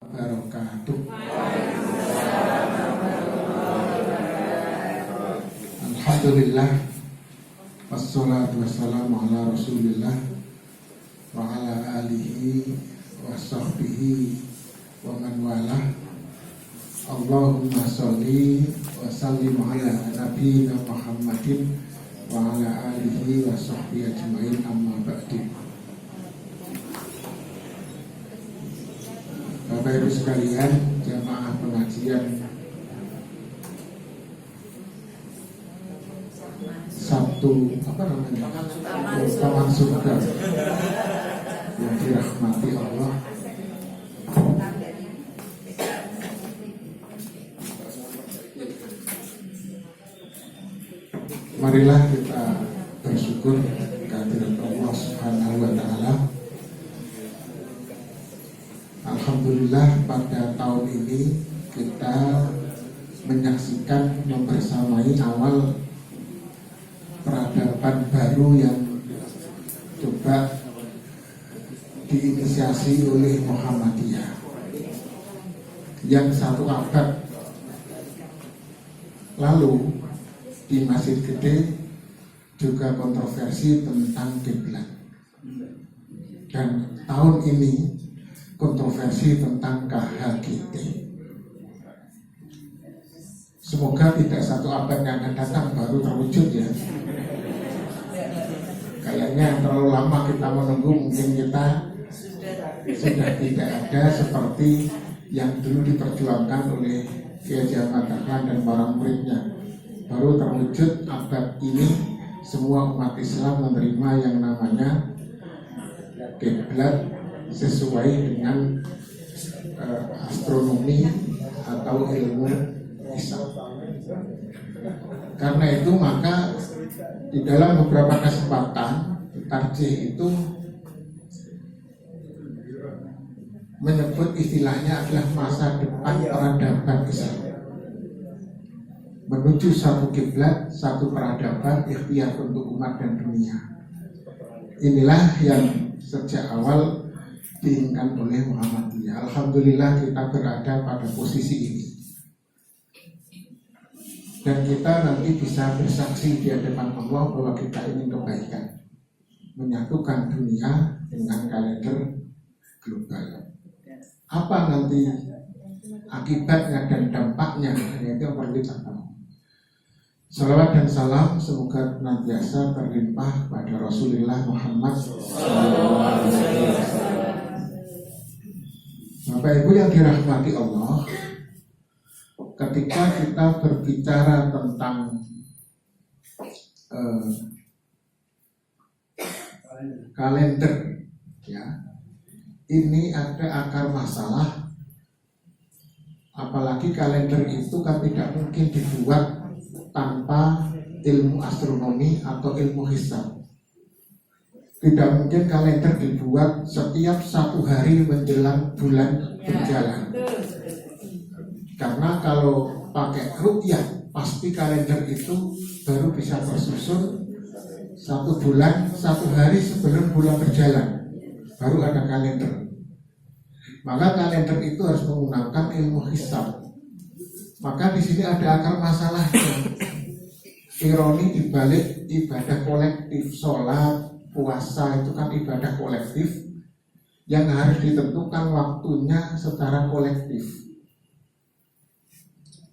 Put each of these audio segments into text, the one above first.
wabarakatuh. Alhamdulillah, wassalatu wassalamu ala rasulillah wa ala alihi wa sahbihi wa man walah. Allahumma sholli wa sallim ala nabiyyina Muhammadin wa ala alihi wa sahbihi ajma'in, amma ba'du. Bapak Ibu sekalian, jamaah pengajian Sabtu Taman Surga yang dirahmati Allah. Marilah kita bersyukur kehadirat Allah Subhanahu wa Ta'ala. Alhamdulillah, pada tahun ini kita menyaksikan, membersamai awal peradaban baru yang coba diinisiasi oleh Muhammadiyah yang 1 abad lalu. Di Masjid Gede juga kontroversi tentang kiblat, dan tahun ini kontroversi tentang KHGT. Semoga tidak 1 abad yang akan datang baru terwujud ya. Kayaknya terlalu lama kita menunggu, mungkin kita sudah tidak ada seperti yang dulu diperjuangkan oleh Kiai Haji Ahmad Dahlan dan para muridnya. Baru terwujud abad ini semua umat Islam menerima yang namanya kiblat sesuai dengan astronomi atau ilmu hisab. Karena itu maka di dalam beberapa kesempatan tarjih itu menyebut istilahnya adalah masa depan peradaban Islam, menuju 1 kiblat, 1 peradaban, ikhtiar untuk umat dan dunia. Inilah yang sejak awal diinginkan oleh Muhammadiyah. Alhamdulillah kita berada pada posisi ini, dan kita nanti bisa bersaksi di hadapan Allah bahwa kita ingin kebaikan, menyatukan dunia dengan kalender global. Apa nanti akibatnya dan dampaknya, itu yang perlu kita tahu. Salawat dan salam semoga senantiasa terlimpah pada Rasulullah Muhammad SAW. Bapak Ibu yang dirahmati Allah, ketika kita berbicara tentang kalender, ya, ini ada akar masalah. Apalagi kalender itu kan tidak mungkin dibuat tanpa ilmu astronomi atau ilmu hisab. Tidak mungkin kalender dibuat setiap 1 hari menjelang bulan berjalan. Karena kalau pakai ruqyah, pasti kalender itu baru bisa tersusun 1 bulan, 1 hari sebelum bulan berjalan, baru ada kalender. Maka kalender itu harus menggunakan ilmu hisab. Maka di sini ada akar masalahnya. Ironi dibalik ibadah kolektif, sholat, puasa itu kan ibadah kolektif yang harus ditentukan waktunya secara kolektif.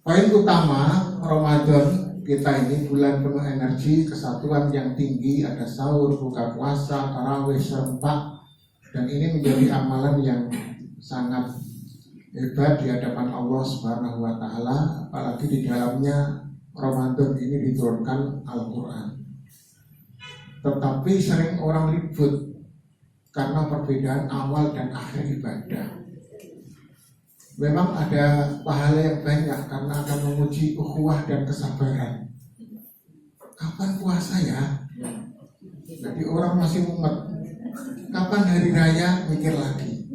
Poin utama Ramadan kita ini bulan penuh energi, kesatuan yang tinggi, ada sahur, buka puasa, tarawih, serempak, dan ini menjadi amalan yang sangat hebat di hadapan Allah Subhanahu wa Ta'ala. Apalagi di dalamnya Ramadan ini diturunkan Al-Quran. Tetapi sering orang ribut karena perbedaan awal dan akhir ibadah. Memang ada pahala yang banyak karena akan menguji ukhuwah dan kesabaran. Kapan puasa ya? Jadi orang masih mumet. Kapan hari raya? Mikir lagi.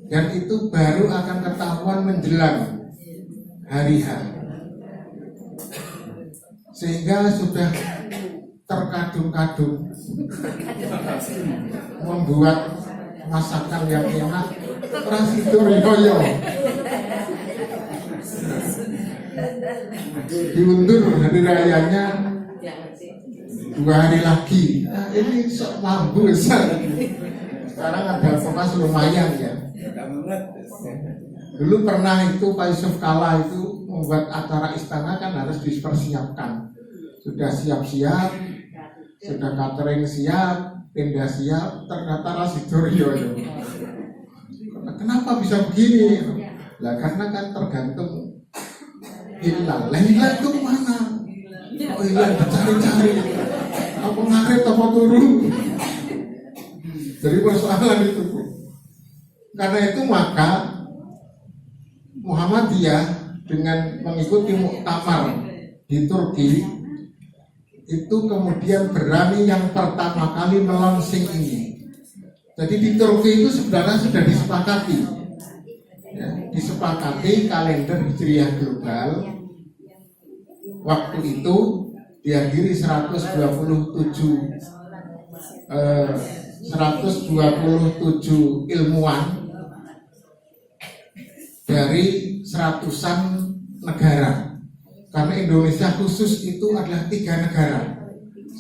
Dan itu baru akan ketahuan menjelang hari H. Sehingga sudah terkadung-kadung membuat masakan yang enak orang Sidoarjo. Diundur hari rayanya 2 hari lagi. Nah, ini sok mampu besar. Sekarang ada fokus lumayan ya. Dulu pernah itu Pak Yusuf Kalla itu membuat acara istana kan harus dipersiapkan. Sudah siap-siap, sudah catering siap, tenda siap, ternyata Sidoarjo. Kenapa bisa begini? Lah karena kan tergantung hilal. Lah hilal itu mana? Oh hilal dicari-cari. Apa ngaret apa turun? Jadi persoalan itu. Karena itu maka Muhammadiyah dengan mengikuti muktamar di Turki itu kemudian berani yang pertama kali melaunching ini. Jadi di Turki itu sebenarnya sudah disepakati, ya, disepakati kalender Hijriah global. Waktu itu dihadiri 127 ilmuwan dari 100-an negara. Karena Indonesia khusus itu adalah 3 negara.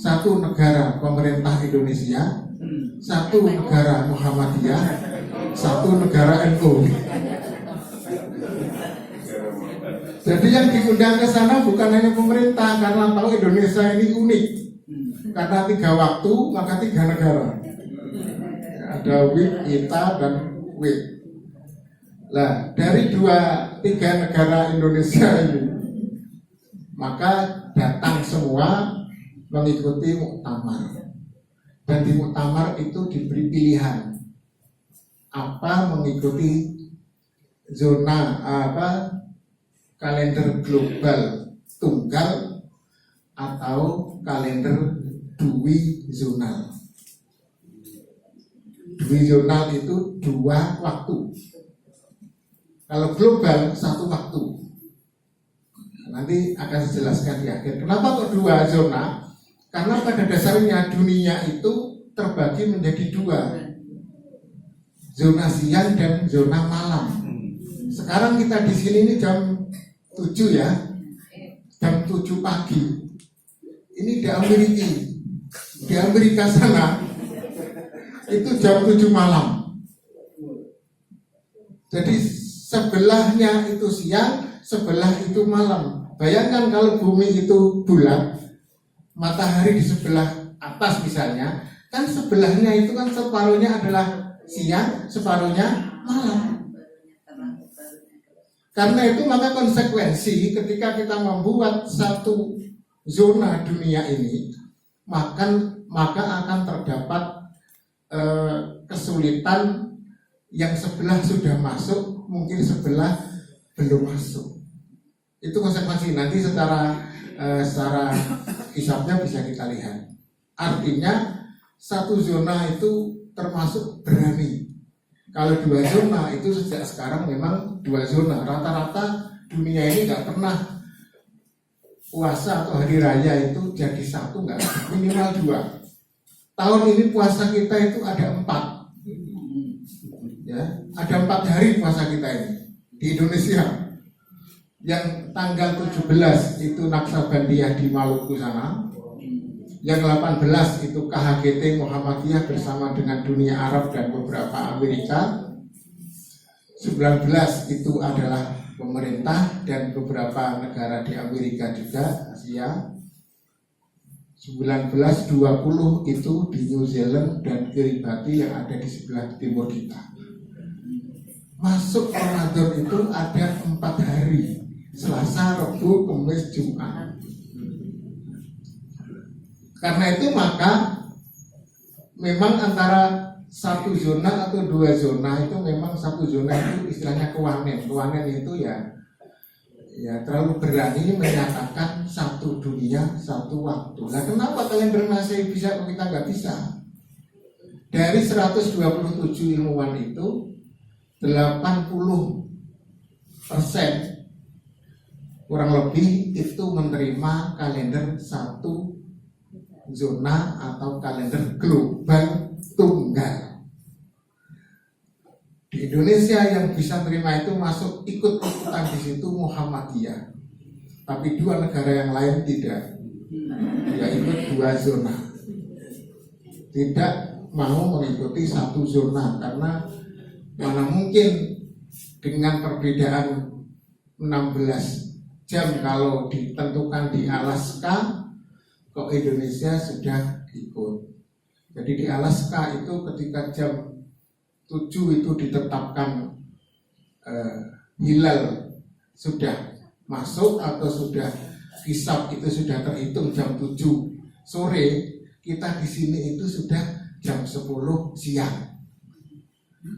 1 negara pemerintah Indonesia, 1 negara Muhammadiyah, 1 negara NU. Jadi yang diundang ke sana bukan hanya pemerintah, karena tahu Indonesia ini unik. Karena 3 waktu, maka 3 negara. Ada WIB, ITA, dan WIB. Nah, dari 3 negara Indonesia ini, maka datang semua mengikuti muktamar. Dan di muktamar itu diberi pilihan apa mengikuti zona kalender global tunggal atau kalender dwi zonal. Dwi zonal itu 2 waktu. Kalau global 1 waktu. Nanti akan saya jelaskan di akhir. Kenapa kok 2 zona? Karena pada dasarnya dunia itu terbagi menjadi 2. Zona siang dan zona malam. Sekarang kita di sini ini jam 7 ya. Jam 7 pagi. Ini di Amerika. Di Amerika sana itu jam 7 malam. Jadi sebelahnya itu siang, sebelah itu malam. Bayangkan kalau bumi itu bulat, matahari di sebelah atas misalnya, kan sebelahnya itu kan separuhnya adalah siang, separuhnya malam. Karena itu maka konsekuensi ketika kita membuat satu zona dunia ini, maka akan terdapat kesulitan yang sebelah sudah masuk, mungkin sebelah belum masuk. Itu konsekuensi nanti secara hisabnya bisa kita lihat. Artinya satu zona itu termasuk berani. Kalau 2 zona itu sejak sekarang memang 2 zona. Rata-rata dunia ini nggak pernah puasa atau hari raya itu jadi 1, nggak, minimal 2. Tahun ini puasa kita itu ada 4. Ya, ada 4 hari puasa kita ini di Indonesia. Yang tanggal 17 itu Naksabandiyah di Maluku sana. Yang 18 itu KHGT Muhammadiyah bersama dengan dunia Arab dan beberapa Amerika. 19 itu adalah pemerintah dan beberapa negara di Amerika juga, Asia. 19-20 itu di New Zealand dan Kiribati yang ada di sebelah timur kita. Masuk Ramadan itu ada 4 hari, Selasa, Rabu, Kamis, Jumat. Karena itu maka memang antara 1 zona atau 2 zona itu memang 1 zona itu istilahnya kewanen. Kewanen itu ya terlalu berani menyatakan 1 dunia 1 waktu. Nah kenapa kalender Masehi bisa kok kita nggak bisa? Dari 127 ilmuwan itu 80% kurang lebih itu menerima kalender 1 zona atau kalender global tunggal. Di Indonesia yang bisa terima itu masuk ikut-ikutan di situ Muhammadiyah. Tapi 2 negara yang lain tidak. Dia ikut 2 zona. Tidak mau mengikuti 1 zona karena mana mungkin dengan perbedaan 16 jam kalau ditentukan di Alaska, kok Indonesia sudah ikut. Jadi di Alaska itu ketika jam 7 itu ditetapkan hilal sudah masuk atau sudah hisab itu sudah terhitung jam 7 sore, kita di sini itu sudah jam 10 siang.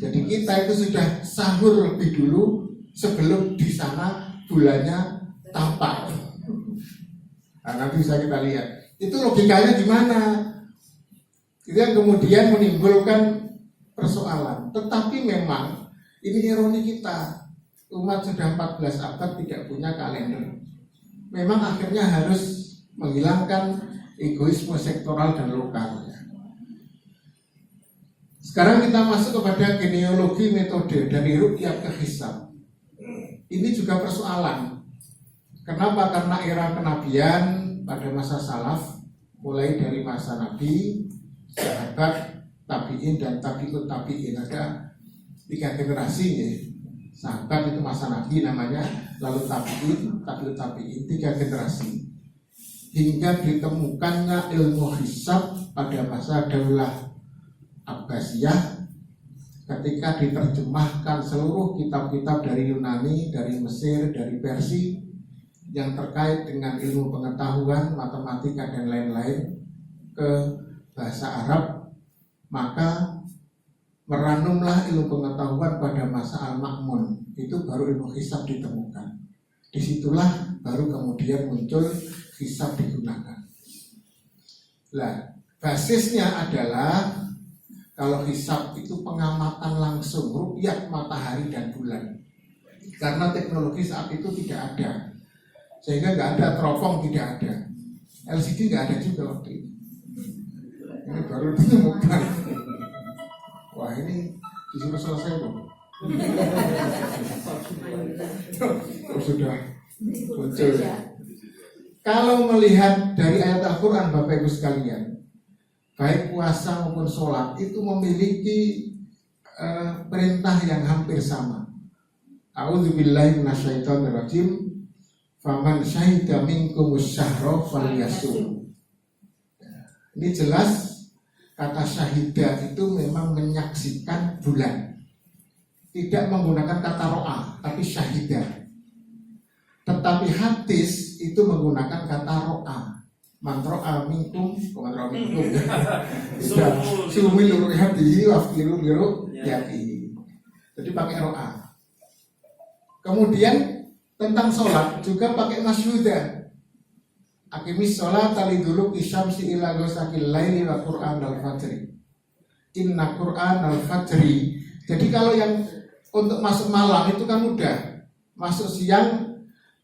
Jadi kita itu sudah sahur lebih dulu sebelum di sana bulannya tampak. Nah, nanti bisa kita lihat. Itu logikanya gimana? Itu yang kemudian menimbulkan persoalan. Tetapi memang ini ironi kita. Umat sudah 14 abad tidak punya kalender. Memang akhirnya harus menghilangkan egoisme sektoral dan lokal. Sekarang kita masuk kepada genealogi metode dari ruqyah ke hisab. Ini juga persoalan. Kenapa? Karena era kenabian pada masa salaf, mulai dari masa Nabi, sahabat, tabi'in dan tabi'ut tabi'in, ada 3 generasi ya. Sahabat itu masa Nabi namanya, lalu tabi'in, tabi'ut tabi'in, 3 generasi. Hingga ditemukannya ilmu hisab pada masa Daulah Abbasiyah, ketika diterjemahkan seluruh kitab-kitab dari Yunani, dari Mesir, dari Persia yang terkait dengan ilmu pengetahuan, matematika dan lain-lain ke bahasa Arab, maka meranumlah ilmu pengetahuan pada masa Al-Ma'mun. Itu baru ilmu hisab ditemukan. Disitulah baru kemudian muncul hisab digunakan. Nah, basisnya adalah kalau hisab itu pengamatan langsung, ruqyah matahari dan bulan. Karena teknologi saat itu tidak ada, sehingga nggak ada teropong, tidak ada LCD, nggak ada juga waktu itu. Ini baru ditemukan. Wah, ini disuruh selesai dong. Sudah muncul. Kalau melihat dari ayat Al-Quran, Bapak Ibu sekalian, baik puasa maupun sholat itu memiliki perintah yang hampir sama. A'udzubillahi minasyaitonirrajim. Faman syahida minkumus syahra falyasum. Ini jelas kata syahidah itu memang menyaksikan bulan. Tidak menggunakan kata ro'a, tapi syahidah. Tetapi hadis itu menggunakan kata ro'a. Mantro'a minkum, mantro'a minkum. Sumi luru hadihi, wafkiru liru yati. Jadi pakai ro'a. Kemudian tentang sholat juga pakai masyhudah. Aqimis sholat talidulu isyamsi ila ghasaqil laili wa qur'an al-fajri. Inna qur'an al-fajri. Jadi kalau yang untuk masuk malam itu kan mudah, masuk siang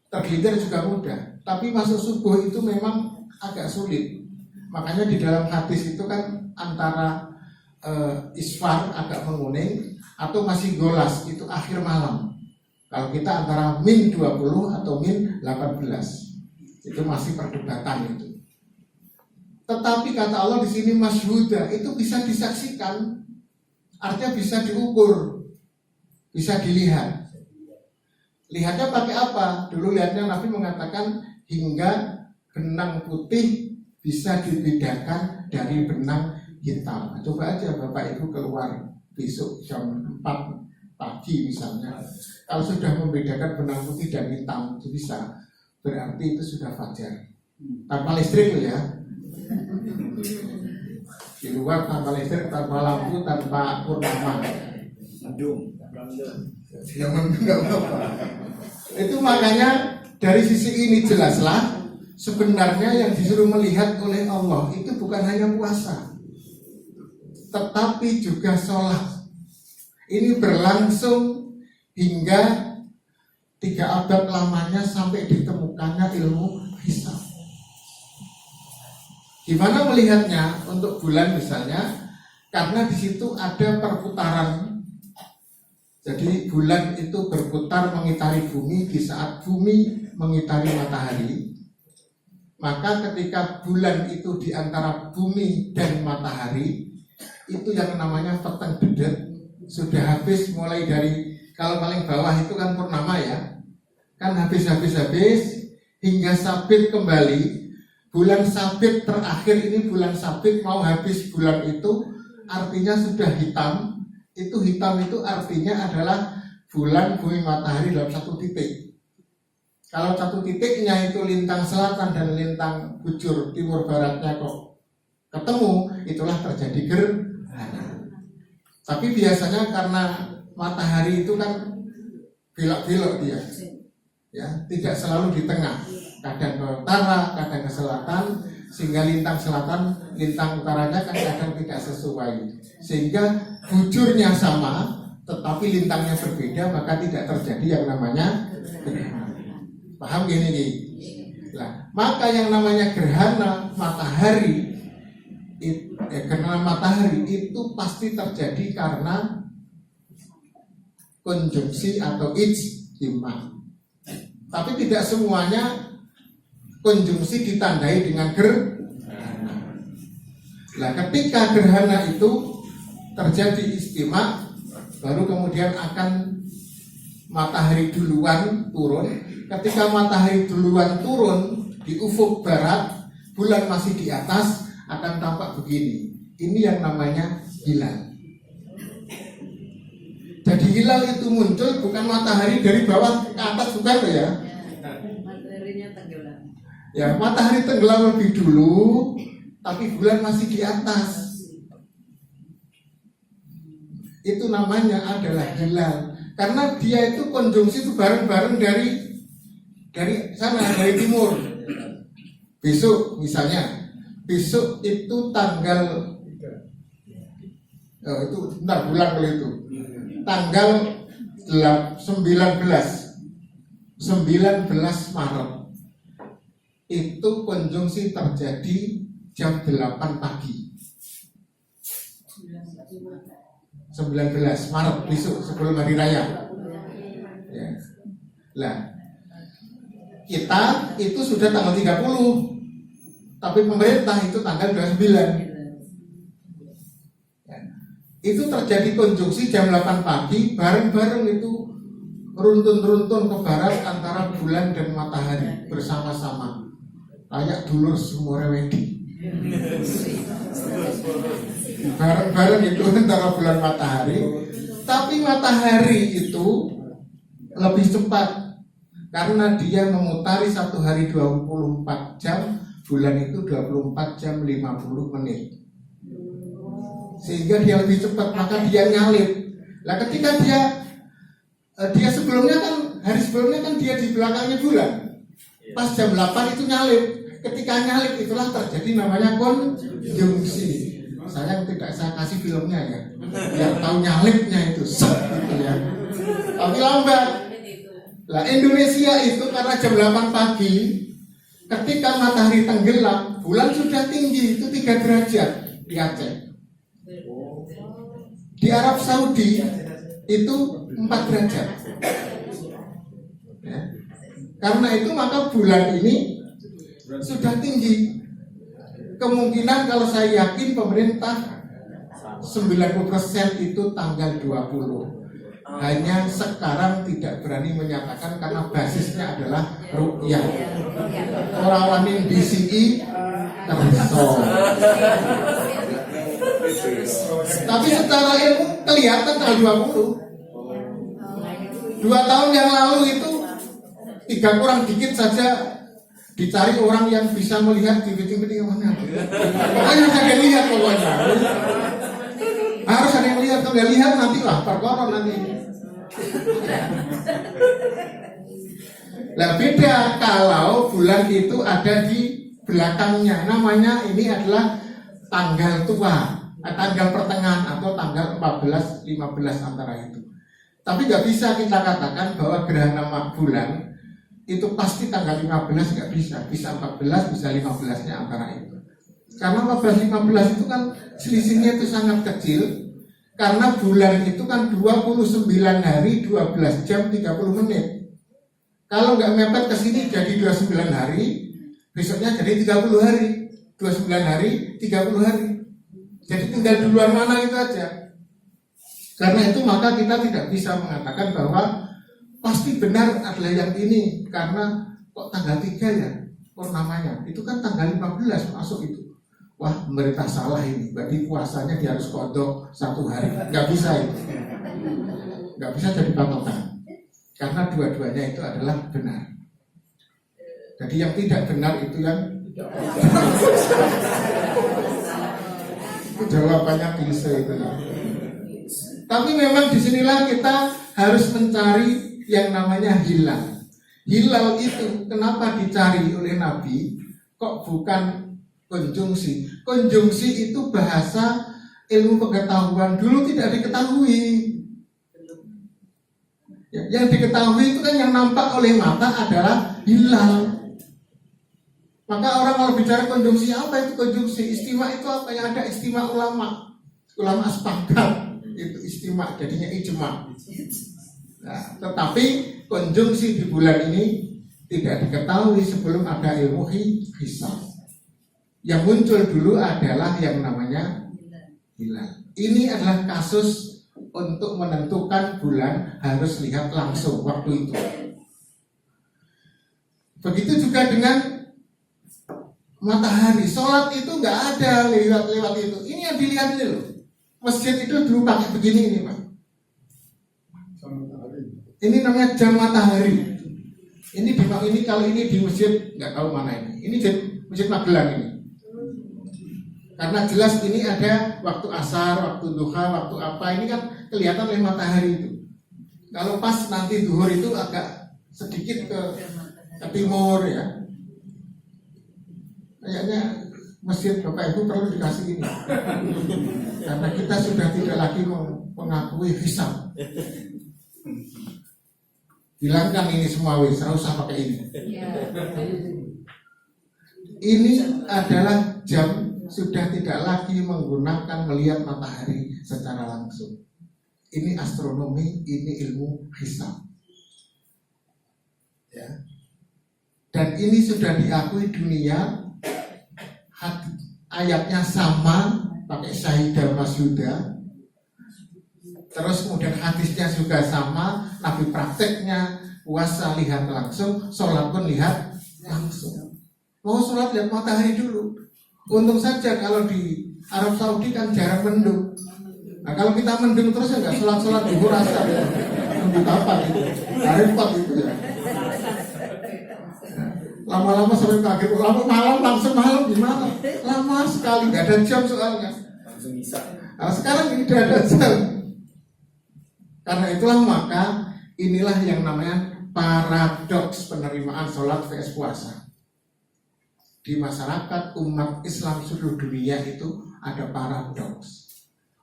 tergelincir juga mudah, tapi masuk subuh itu memang agak sulit. Makanya di dalam hadis itu kan antara isfar agak menguning atau masih golas itu akhir malam. Kalau kita antara min 20 atau min 18 itu masih perdebatan itu. Tetapi kata Allah di sini masyhuda itu bisa disaksikan, artinya bisa diukur, bisa dilihat. Lihatnya pakai apa? Dulu lihatnya Nabi mengatakan hingga benang putih bisa dibedakan dari benang hitam. Coba aja Bapak Ibu keluar besok jam 4 pagi misalnya, kalau sudah membedakan benang putih dan hitam itu bisa, berarti itu sudah fajar. Tanpa listrik loh ya. Di luar tanpa listrik, tanpa lampu, tanpa purnama. Itu makanya dari sisi ini jelaslah sebenarnya yang disuruh melihat oleh Allah itu bukan hanya puasa, tetapi juga sholat. Ini berlangsung hingga 3 abad lamanya sampai ditemukannya ilmu hisab. Gimana melihatnya untuk bulan misalnya? Karena di situ ada perputaran Jadi bulan itu berputar mengitari bumi di saat bumi mengitari matahari. Maka ketika bulan itu di antara bumi dan matahari, itu yang namanya peteng dedet sudah habis, mulai dari kalau paling bawah itu kan purnama ya, kan habis hingga sabit kembali. Bulan sabit terakhir ini, bulan sabit mau habis bulan itu artinya sudah hitam. Itu hitam itu artinya adalah bulan, bumi, matahari dalam satu titik. Kalau satu titiknya itu lintang selatan dan lintang bujur timur baratnya kok ketemu, itulah terjadi gerhana. Tapi biasanya karena matahari itu kan belok-belok dia, ya, tidak selalu di tengah, kadang ke utara, kadang ke selatan, sehingga lintang selatan, lintang utaranya kan kadang tidak sesuai, sehingga bujurnya sama, tetapi lintangnya berbeda, maka tidak terjadi yang namanya gerhana. Paham gini? Nah, maka yang namanya gerhana matahari, gerhana matahari itu pasti terjadi karena konjungsi atau ijtima. Tapi tidak semuanya konjungsi ditandai dengan gerhana. Nah, ketika gerhana itu terjadi ijtima, baru kemudian akan matahari duluan turun. Ketika matahari duluan turun di ufuk barat, bulan masih di atas, akan tampak begini. Ini yang namanya hilal. Jadi hilal itu muncul bukan matahari dari bawah ke atas, bukan ya? Mataharinya tenggelam. Ya, matahari tenggelam lebih dulu, tapi bulan masih di atas. Itu namanya adalah hilal. Karena dia itu konjungsi itu bareng-bareng dari sana, dari timur. Besok misalnya, besok itu tanggal itu bentar, bulan kalau itu tanggal 19 Maret itu konjungsi terjadi jam 8 pagi. 19 Maret besok sebelum hari raya ya. Lah, kita itu sudah tanggal 30, tapi pemerintah itu tanggal 29 ya. Itu terjadi konjungsi jam 8 pagi, bareng-bareng itu runtun-runtun ke barat antara bulan dan matahari bersama-sama, kayak dulur sumurewedi. Bareng-bareng itu antara bulan matahari. Tapi matahari itu lebih cepat karena dia memutari satu hari 24 jam, bulan itu 24 jam 50 menit. Sehingga dia lebih cepat, maka dia nyalip. Nah, ketika dia sebelumnya kan, hari sebelumnya kan dia di belakangnya bulan. Pas jam 8 itu nyalip. Ketika nyalip itulah terjadi namanya konjungsi. Sayang tidak saya kasih filmnya ya, biar tahu nyalipnya itu gitu ya. Tapi lambat. Lah, Indonesia itu karena jam 8 pagi, ketika matahari tenggelam, bulan sudah tinggi, itu 3 derajat di Aceh. Di Arab Saudi itu 4 derajat ya. Karena itu maka bulan ini sudah tinggi. Kemungkinan kalau saya yakin pemerintah 90% itu tanggal 20. Hanya sekarang tidak berani menyatakan karena basisnya adalah ruqyah. Orang wanin DCI kerso. Tapi secara ilmu kelihatan tanggal 20. 2 tahun yang lalu itu 3 kurang dikit saja dicari orang yang bisa melihat di piting-piting mana. Pokoknya harus ada yang lihat pokoknya. Harus ada yang lihat, kalau nggak lihat nanti lah perkara nanti. Nah, beda kalau bulan itu ada di belakangnya. Namanya ini adalah tanggal tua, tanggal pertengahan atau tanggal 14-15 antara itu. Tapi nggak bisa kita katakan bahwa gerhana bulan itu pasti tanggal 15, nggak bisa. Bisa 14, bisa 15-nya antara itu. Karena 14-15 itu kan selisihnya itu sangat kecil. Karena bulan itu kan 29 hari 12 jam 30 menit. Kalau nggak mepet ke sini jadi 29 hari, besoknya jadi 30 hari. 29 hari, 30 hari. Jadi tinggal duluan mana itu aja. Karena itu maka kita tidak bisa mengatakan bahwa pasti benar adalah yang ini. Karena kok tanggal 3 ya purnamanya. Itu kan tanggal 15 masuk itu. Wah, pemerintah salah ini. Berarti puasanya dia harus kodok 1 hari. Nggak bisa itu. Nggak bisa jadi patokan. Karena dua-duanya itu adalah benar. Jadi yang tidak benar itu yang itu jawabannya klise itu. Tapi memang disinilah kita harus mencari yang namanya hilal. Hilal itu kenapa dicari oleh Nabi? Kok bukan konjungsi? Konjungsi itu bahasa ilmu pengetahuan dulu tidak diketahui. Yang diketahui itu kan yang nampak oleh mata adalah hilal. Maka orang kalau bicara konjungsi, apa itu konjungsi? Istimewa itu apa? Yang ada istimewa ulama. Ulama sepakat itu istimewa, jadinya ijma. Nah, tetapi konjungsi di bulan ini tidak diketahui sebelum ada ilmu hisab. Yang muncul dulu adalah yang namanya hilal. Ini adalah kasus untuk menentukan bulan harus lihat langsung waktu itu. Begitu juga dengan matahari. Sholat itu nggak ada lewat itu. Ini yang dilihat ini loh. Masjid itu dulu pakai begini ini Pak. Ini namanya jam matahari. Ini kalau ini di masjid nggak tahu mana ini. Ini masjid Magelang ini. Karena jelas ini ada waktu asar, waktu duha, waktu apa. Ini kan kelihatan oleh matahari itu. Kalau pas nanti duhur itu agak sedikit ke timur ya. Kayaknya masjid Bapak Ibu perlu dikasih ini. Karena kita sudah tidak lagi mengakui hisab. Hilangkan ini semua wis, tidak usah pakai ini. Ini adalah jam sudah tidak lagi menggunakan melihat matahari secara langsung. Ini astronomi, ini ilmu hisab. Ya. Dan ini sudah diakui dunia. Ayatnya sama, pakai Syahidah Masyuda. Terus kemudian hadisnya juga sama. Nabi prakteknya puasa lihat langsung, sholat pun lihat langsung. Mau sholat lihat matahari dulu. Untung saja kalau di Arab Saudi kan jarang mendung. Nah kalau kita mendung terus ya nggak sholat di asar ya. Nunggu kapan itu? Repot itu ya. Lama-lama sampai pagi, lama malam langsung malam gimana? Lama sekali, nggak ada jam soalnya. Langsung bisa. Nah, sekarang ini tidak ada jam. Karena itulah maka inilah yang namanya paradoks penerimaan sholat vs puasa. Di masyarakat umat Islam seluruh dunia itu ada paradoks.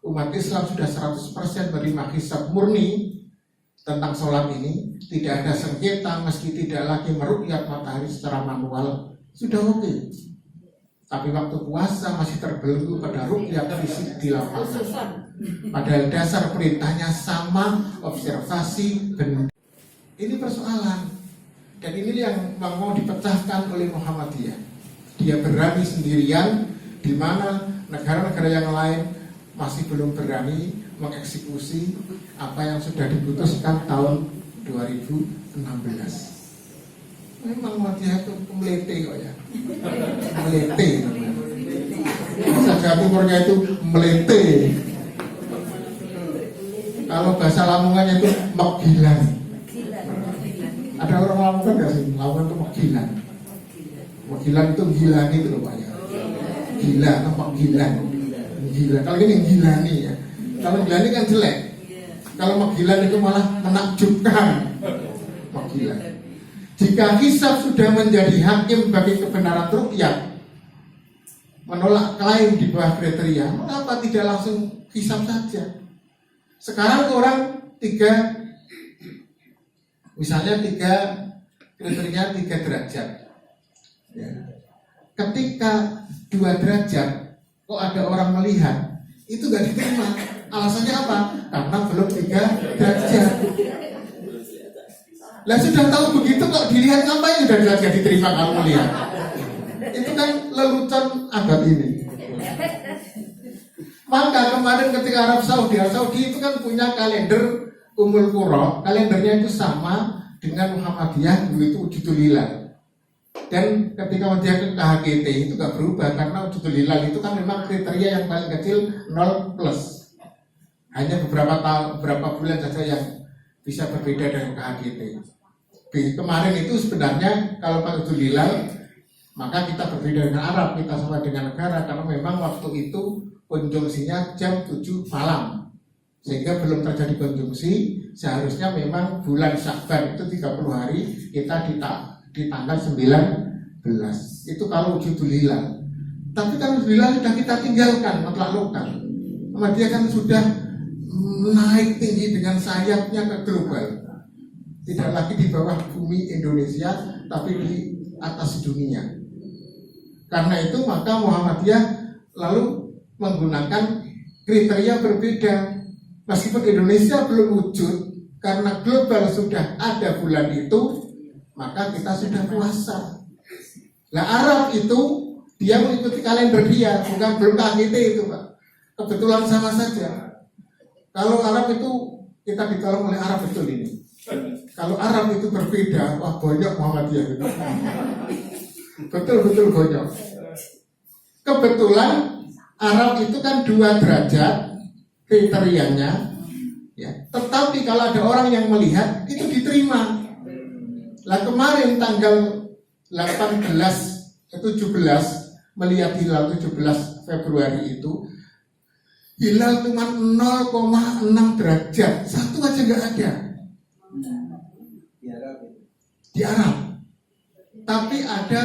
Umat Islam sudah 100% menerima hisab murni tentang sholat ini, tidak ada sengketa meski tidak lagi meruqyat matahari secara manual, sudah oke. Tapi waktu puasa masih terbelenggu pada ruqyat fisik di lapangan. Padahal dasar perintahnya sama, observasi benda. Ini persoalan, dan ini yang mau dipecahkan oleh Muhammadiyah. Dia berani sendirian, di mana negara-negara yang lain masih belum berani mengeksekusi apa yang sudah diputuskan tahun 2016. Memang Muhammadiyah itu melete kok ya, melete namanya. Bahasa Jawa Timurnya itu melete. Kalau bahasa Lamongannya itu megilan. Ada orang Lamongan nggak sih? Lamongan itu megilan. Megilan itu gila gitu loh Pak ya. Gila, nampak gilan. Gila. Kalau ini gilani ya. Kalau gilani kan jelek. Kalau megilan itu malah menakjubkan. Megilan. Jika hisab sudah menjadi hakim bagi kebenaran ruqyah, menolak klaim di bawah kriteria, mengapa tidak langsung hisab saja? Sekarang orang misalnya kriteria 3 derajat. Ya. Ketika 2 derajat, kok ada orang melihat itu nggak diterima. Alasannya apa? Karena belum 3 derajat. Lah sudah tahu begitu kok dilihat ngapain udah derajat diterima kalau melihat. Itu kan lelucon abad ini. Maka kemarin ketika Arab Saudi itu kan punya kalender Ummul Qura, kalendernya itu sama dengan Muhammadiyah, dulu itu Wujudul Hilal. Dan ketika dia ke KHGT itu gak berubah karena Wujudul Hilal itu kan memang kriteria yang paling kecil 0+. Hanya beberapa bulan saja yang bisa berbeda dengan KHGT. Kemarin itu sebenarnya kalau Pak Wujudul Hilal maka kita berbeda dengan Arab, kita sama dengan negara karena memang waktu itu konjungsinya jam 7 malam sehingga belum terjadi konjungsi. Seharusnya memang bulan Syakban itu 30 hari, kita di tanggal 19 itu kalau Wujudul Hilal. Tapi kan Wujudul Hilal sudah kita tinggalkan, mutlak lokal. Dia kan sudah naik tinggi dengan sayapnya ke global, tidak lagi di bawah bumi Indonesia tapi di atas dunia. Karena itu maka Muhammadiyah lalu menggunakan kriteria berbeda. Meskipun Indonesia belum wujud, karena global sudah ada bulan itu, maka kita sudah puasa. Nah Arab itu dia mengikuti kalender dia, bukan belum KHGT itu Pak. Kebetulan sama saja. Kalau Arab itu kita ditolong oleh Arab betul ini. Kalau Arab itu berbeda, wah banyak Muhammadiyah itu. Betul-betul banyak. Kebetulan Arab itu kan 2 derajat kriterianya, ya. Tetapi kalau ada orang yang melihat itu diterima. Lah kemarin tanggal 17 melihat hilal 17 Februari itu hilal cuma 0,6 derajat, satu aja nggak ada di Arab. Tapi ada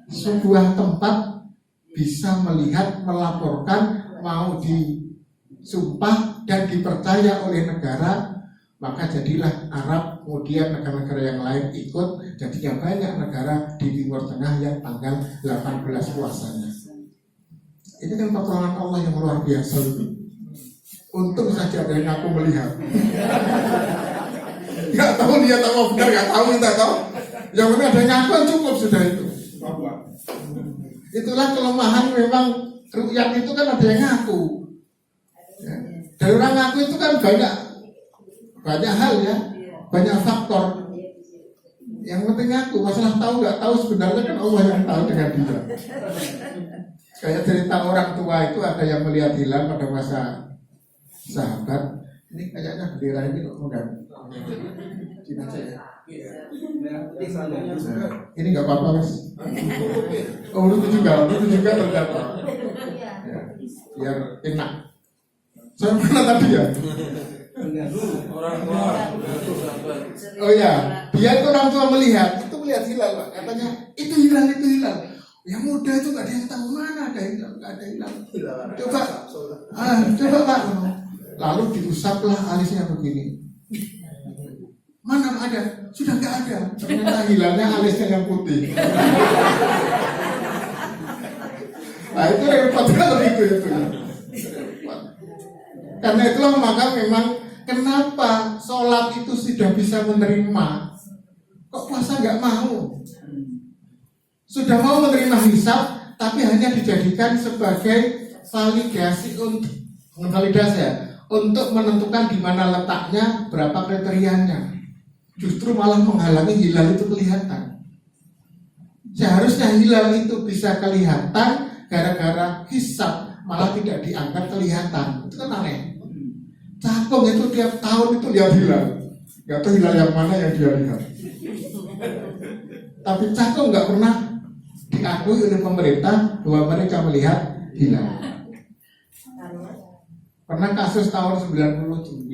sebuah tempat bisa melihat, melaporkan, mau disumpah dan dipercaya oleh negara, maka jadilah Arab, kemudian negara-negara yang lain ikut, jadinya banyak negara di Timur Tengah yang tanggal 18 puasanya. Ini kan pertolongan Allah yang luar biasa itu. Untung saja ada yang aku melihat. Gak tahu dia tahu benar, gak tahu kita tahu. Yang penting ada ngaku cukup sudah itu. Itulah kelemahan memang rukyat itu kan ada yang ngaku. Ya. Dari orang ngaku itu kan banyak hal ya, banyak faktor. Yang penting ngaku, masalah tahu nggak tahu sebenarnya kan Allah yang tahu dengan dia. Kayak cerita orang tua itu ada yang melihat hilal pada masa sahabat. Ini kayaknya bendera ini kok mudah. Cina saya. Ini nggak apa-apa Mas. Oh itu juga terdaftar. Ya, biar enak. Saya mana tadi ya? Orang tua. Oh ya, dia itu orang tua melihat hilal Pak. Katanya itu hilal. Yang muda itu nggak ada yang tahu mana ada hilal, nggak ada hilal. Coba Pak. Lalu diusaplah alisnya begini. Mana ada? Sudah nggak ada. Ternyata hilalnya alisnya yang putih. Nah itu repot kalau itu. Karena itulah maka memang kenapa sholat itu sudah bisa menerima, kok puasa nggak mau? Sudah mau menerima hisab, tapi hanya dijadikan sebagai validasi untuk menentukan di mana letaknya, berapa kriterianya. Justru malah menghalangi hilal itu kelihatan. Seharusnya hilal itu bisa kelihatan gara-gara hisab, malah tidak dianggap kelihatan. Itu kan aneh. Cakung itu tiap tahun itu lihat hilal, nggak tahu hilal yang mana yang dia lihat. Tapi Cakung nggak pernah diakui oleh pemerintah bahwa mereka melihat hilal. Pernah kasus tahun 99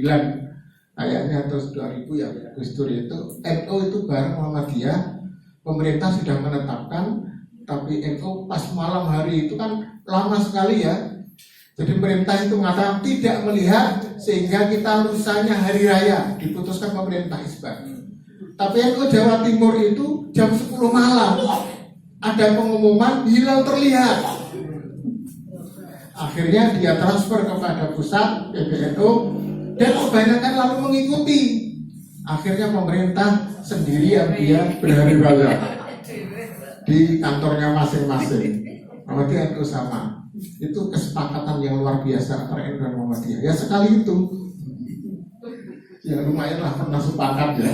kayaknya terus 2000 ya Gus Dur itu NU itu bareng Muhammadiyah, pemerintah sudah menetapkan, tapi NU pas malam hari itu kan lama sekali ya. Jadi pemerintah itu mengatakan tidak melihat sehingga kita lusanya hari raya, diputuskan pemerintah isbat. Tapi NU Jawa Timur itu jam 10 malam ada pengumuman hilal terlihat. Akhirnya dia transfer kepada pusat PBNU dan kebanyakan lalu mengikuti. Akhirnya pemerintah sendirian dia berhari raya di kantornya masing-masing. Muhammadiyah itu sama. Itu kesepakatan yang luar biasa antara NU dan Muhammadiyah. Ya sekali itu. Ya lumayan lah pernah sepakat ya.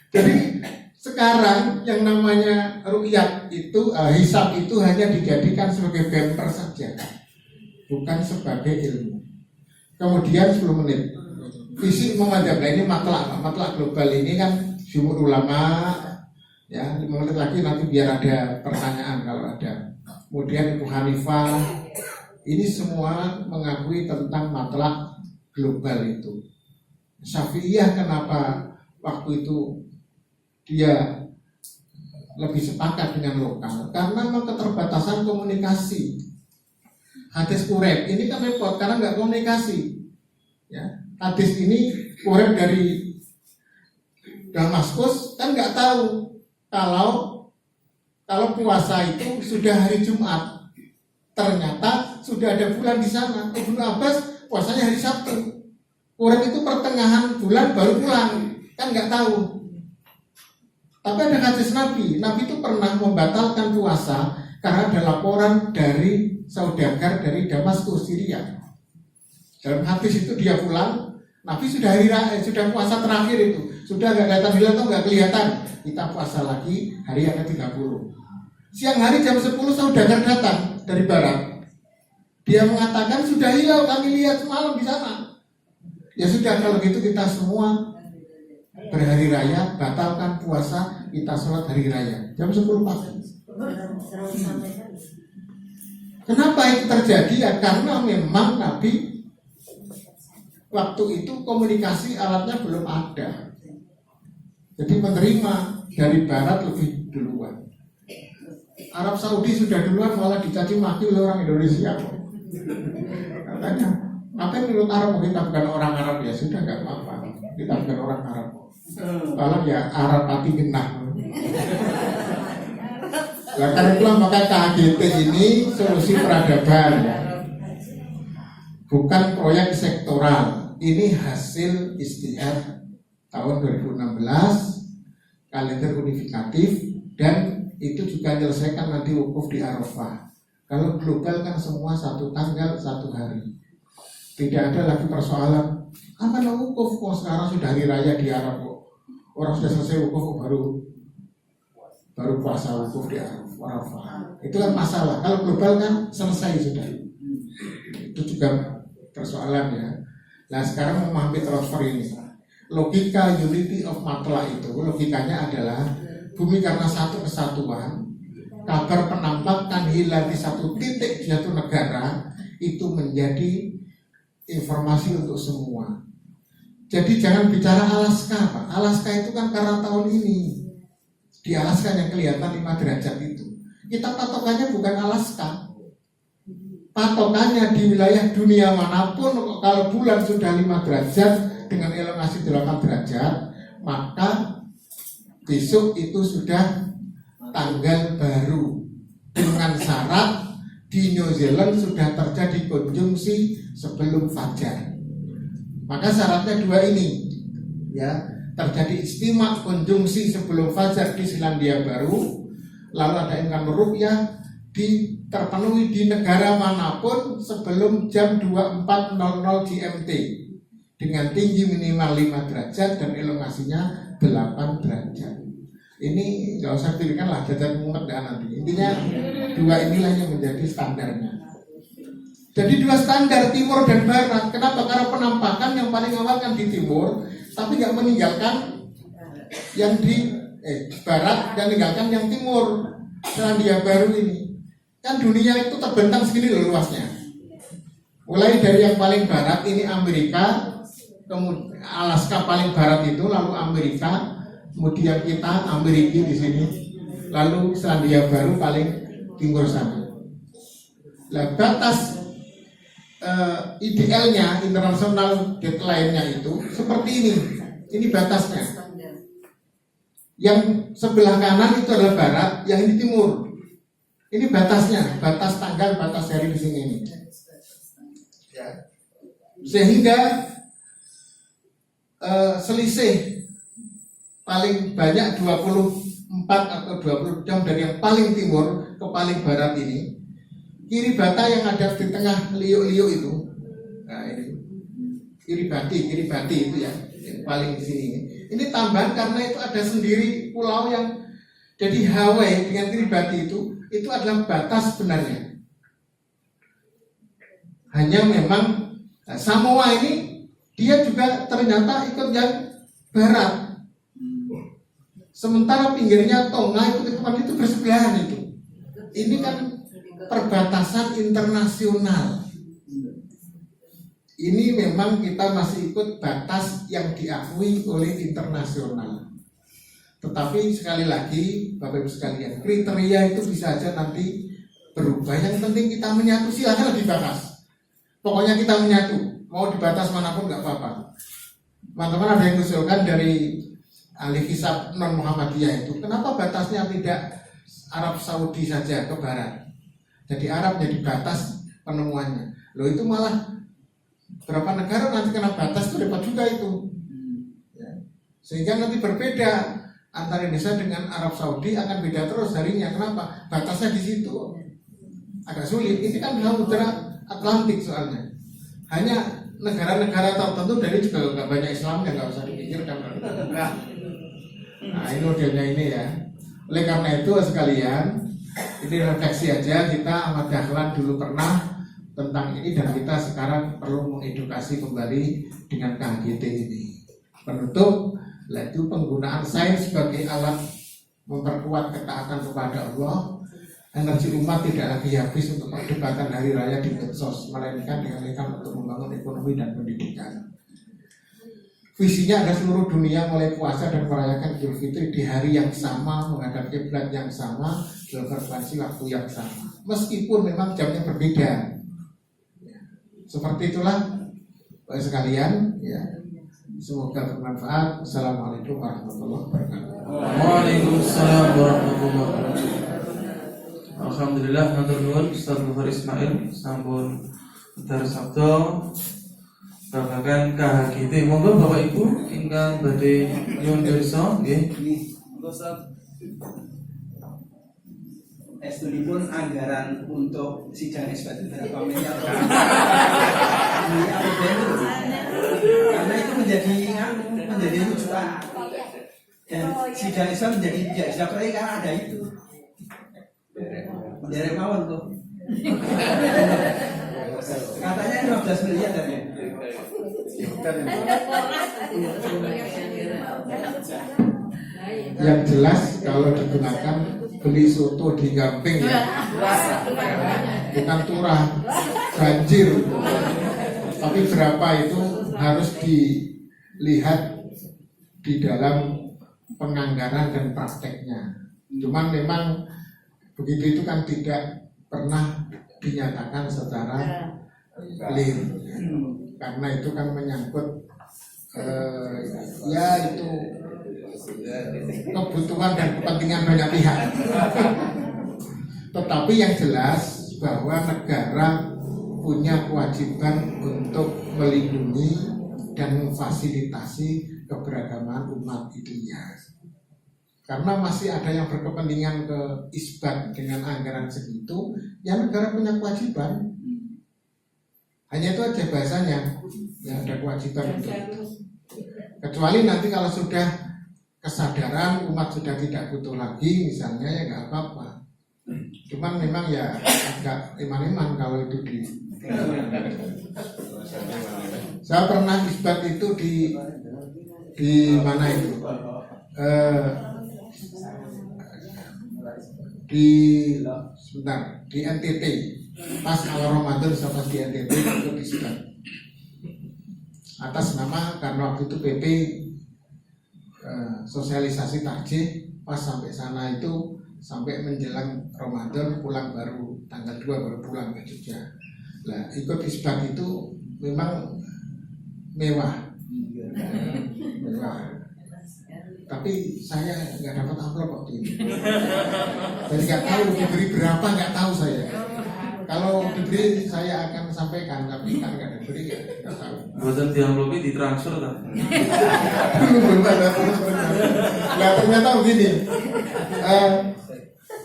Jadi sekarang yang namanya ru'yat itu, hisab itu hanya dijadikan sebagai bumper saja, bukan sebagai ilmu. Kemudian 10 menit fisik memadam. Nah ini matlak global ini kan jumhur ulama ya. 5 menit lagi nanti biar ada pertanyaan kalau ada. Kemudian Ibu Hanifah, ini semua mengakui tentang matlak global itu. Syafi'iyah kenapa waktu itu dia lebih sepakat dengan lokal? Karena memang keterbatasan komunikasi. Hadis Quraib ini kan repot karena nggak komunikasi. Ya, hadis ini Quraib dari Damaskus kan nggak tahu kalau puasa itu sudah hari Jumat. Ternyata sudah ada bulan di sana. Ibnu Abbas puasanya hari Sabtu. Quraib itu pertengahan bulan baru pulang, kan nggak tahu. Tapi ada hadis Nabi itu pernah membatalkan puasa karena ada laporan dari saudagar dari Damaskus, Syria. Dalam hadis itu dia pulang, Nabi sudah sudah puasa terakhir itu, sudah nggak kelihatan hilal atau nggak kelihatan. Kita puasa lagi hari yang ke-30. Siang hari jam 10 saudagar datang dari barat. Dia mengatakan sudah hilal, kami lihat semalam di sana. Ya sudah kalau gitu kita semua berhari raya, batalkan puasa, kita sholat hari raya jam 10 pagi. Kenapa itu terjadi? Ya karena memang Nabi waktu itu komunikasi alatnya belum ada. Jadi menerima dari barat lebih duluan. Arab Saudi sudah duluan malah dicaci maki oleh orang Indonesia. Katanya, apa menurut Arab kita bukan orang Arab, ya sudah nggak apa-apa. Kita bukan orang Arab. Kalau ya Arab hati genah. Nah, karena itulah maka KHGT ini solusi peradaban, bukan proyek sektoral. Ini hasil istihad tahun 2016, kalender unifikatif, dan itu juga menyelesaikan nanti wukuf di Arafah. Kalau global kan semua satu tanggal, satu hari. Tidak ada lagi persoalan apa wukuf kok sekarang sudah hari raya di Arab kok. Orang sudah selesai wukuf baru puasa wukuf di Arafah. Itu kan masalah. Kalau global kan selesai sudah. Itu juga persoalan ya. Nah sekarang memahami transfer ini. Logika unity of matla itu logikanya adalah bumi karena satu kesatuan. Kabar penampakan hilal di satu titik di satu negara itu menjadi informasi untuk semua. Jadi jangan bicara Alaska, Pak. Alaska itu kan karena tahun ini. Di Alaska yang kelihatan 5 derajat itu. Kita patokannya bukan Alaska. Patokannya di wilayah dunia manapun, kalau bulan sudah 5 derajat dengan elongasi 8 derajat, maka besok itu sudah tanggal baru. Dengan syarat di New Zealand sudah terjadi konjungsi sebelum fajar. Maka syaratnya 2 ini, ya, terjadi istimak konjungsi sebelum fajar di Selandia Baru, lalu ada income rupiah terpenuhi di negara manapun sebelum jam 24.00 GMT dengan tinggi minimal 5 derajat dan elongasinya 8 derajat. Ini nggak usah dipikirkan lah, jajan mumet dah nanti. Intinya 2 inilah yang menjadi standarnya. Jadi 2 standar timur dan barat. Kenapa? Karena penampakan yang paling awal kan di timur, tapi nggak meninggalkan yang di barat dan meninggalkan yang timur. Selandia Baru ini kan dunia itu terbentang segini loh luasnya. Mulai dari yang paling barat ini Amerika, kemudian Alaska paling barat itu, lalu Amerika, kemudian kita Amerika di sini, lalu Selandia Baru paling timur sana. Nah, batas idealnya, internasional deadline-nya itu seperti ini. Ini batasnya. Yang sebelah kanan itu adalah barat, yang ini timur. Ini batasnya, batas tanggal, batas hari di sini ini. Ya. Sehingga selisih paling banyak 24 atau 20 jam dari yang paling timur ke paling barat ini. Kiribati yang ada di tengah liuk-liuk itu, nah ini Kiribati itu ya, yang paling di sini. Ini tambahan karena itu ada sendiri pulau yang jadi Hawaii dengan Kiribati itu adalah batas sebenarnya. Hanya memang Samoa ini dia juga ternyata ikut yang barat. Sementara pinggirnya Tonga itu bersebelahan itu. Ini kan perbatasan internasional. Ini memang kita masih ikut batas yang diakui oleh internasional. Tetapi sekali lagi Bapak Ibu sekalian, kriteria itu bisa aja nanti berubah. Yang penting kita menyatu, silakan dibahas. Pokoknya kita menyatu, mau di batas manapun nggak apa-apa. Teman-teman ada yang usulkan dari ahli hisab non Muhammadiyah itu, kenapa batasnya tidak Arab Saudi saja ke barat? Jadi Arab jadi batas penemuannya. Loh itu malah berapa negara nanti kena batas itu repot juga itu. Ya. Sehingga nanti berbeda antara Indonesia dengan Arab Saudi akan beda terus harinya. Kenapa? Batasnya di situ. Agak sulit. Ini kan Samudra Atlantik soalnya. Hanya negara-negara tertentu dari juga nggak banyak Islam yang nggak usah dipikirkan. Nah ini modelnya ini ya. Oleh karena itu sekalian, ini refleksi aja, kita amat dahlan dulu pernah tentang ini dan kita sekarang perlu mengedukasi kembali dengan KHGT ini. Penutup, yaitu penggunaan sains sebagai alat memperkuat ketaatan kepada Allah. Energi umat tidak lagi habis untuk perdebatan hari raya di medsos, melainkan dialihkan untuk membangun ekonomi dan pendidikan. Visinya ada seluruh dunia mulai puasa dan merayakan Idul Fitri di hari yang sama, menghadap kiblat yang sama, dalam frekuensi waktu yang sama. Meskipun memang jamnya berbeda. Seperti itulah Bapak sekalian, ya. Semoga bermanfaat. Assalamualaikum warahmatullahi wabarakatuh. Waalaikumsalam warahmatullahi wabarakatuh. Alhamdulillah, matur nuwun Ustaz Muhammad Ismail sampun dar sabda babagan KHGT. Monggo Bapak Ibu ingkang badhe nyuwun pirsa nggih. Ustaz, estudipun anggaran untuk sidang isbat berapa miliar? Karena itu menjadi rujukan dan sidang isbat menjadi tidak bisa proyek karena ada itu. Dari mawon tuh. Katanya 15 miliar kan ya? Yang jelas kalau digunakan beli soto di Gamping ya, bukan turah, banjir. Tapi berapa itu harus dilihat di dalam penganggaran dan prakteknya. Cuman memang begitu itu kan tidak pernah dinyatakan secara clear, karena itu kan menyangkut ya itu kebutuhan dan kepentingan banyak pihak. Tetapi yang jelas bahwa negara punya kewajiban untuk melindungi dan memfasilitasi keberagaman umat itu ya. Karena masih ada yang berkepentingan ke isbat dengan anggaran segitu, ya negara punya kewajiban. Hanya itu aja bahasanya, ya ada kewajiban untuk itu. Kecuali nanti kalau sudah kesadaran umat sudah tidak butuh lagi, misalnya ya nggak apa-apa. Cuman memang ya agak iman-iman kalau itu di. Saya pernah isbat itu di mana itu? Di NTT pas awal Ramadan sama di NTT itu disebut atas nama karena waktu itu PP sosialisasi takjih pas sampai sana itu sampai menjelang Ramadan pulang baru tanggal 2 baru pulang ke Jogja. Nah ikut isbat itu memang mewah. tapi saya nggak dapat amplop waktu itu. Jadi nggak tahu diberi berapa, nggak tahu saya. Kalau diberi saya akan sampaikan, tapi kan nggak diberi ya nggak tahu. Buatan di amplopi ditransfer tak? Belum ada terus benar. Nah ternyata begini.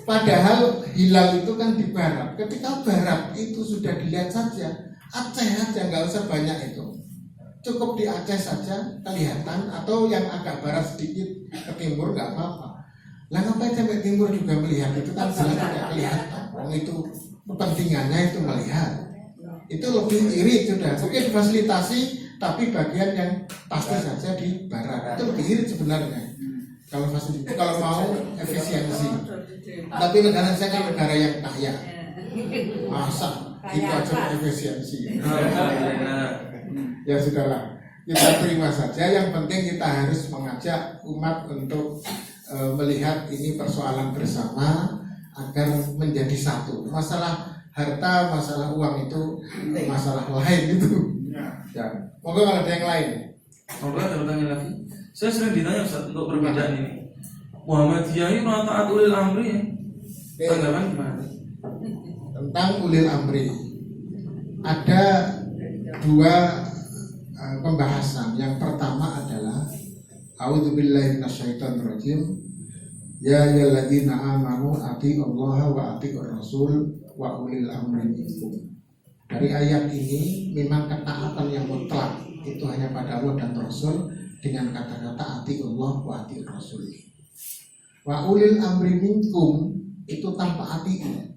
Padahal hilal itu kan di barat. Ketika barat itu sudah dilihat saja, Aceh aja nggak usah banyak itu. Cukup di Aceh saja kelihatan, atau yang agak barat sedikit ke timur nggak apa-apa. Lah ngapain sampai timur juga melihat, itu kan jelas tidak kelihatan. Itu kepentingannya itu melihat. Itu lebih irit sudah. Mungkin difasilitasi, tapi bagian yang pasti saja di barat. Itu lebih irit sebenarnya. Kalau fasilitasi, kalau mau efisiensi. Tapi negara saya kan negara yang kaya. Masa itu aja efisiensi. Ya sudahlah, kita terima saja. Yang penting kita harus mengajak umat untuk melihat ini persoalan bersama agar menjadi satu. Masalah harta, masalah uang itu masalah lain itu. Ya, monggo kalau ada yang lain. Monggo ada pertanyaan lagi. Saya sering ditanya Ustaz untuk perbedaan ini. Muhammadiyah ini taat ulil amri ya. Tanggapan gimana? Tentang ulil amri ada dua pembahasan. Yang pertama adalah a'udzubillahi minasyaitonirrajim. Ya ayyuhalladzina amanu atiiullaha wa atiiur rasul wa ulil amri minkum. Dari ayat ini memang ketaatan yang mutlak itu hanya pada Allah dan Rasul dengan kata-kata atiiullah wa atiiur rasul. Wa ulil amri minkum itu tanpa atiiu.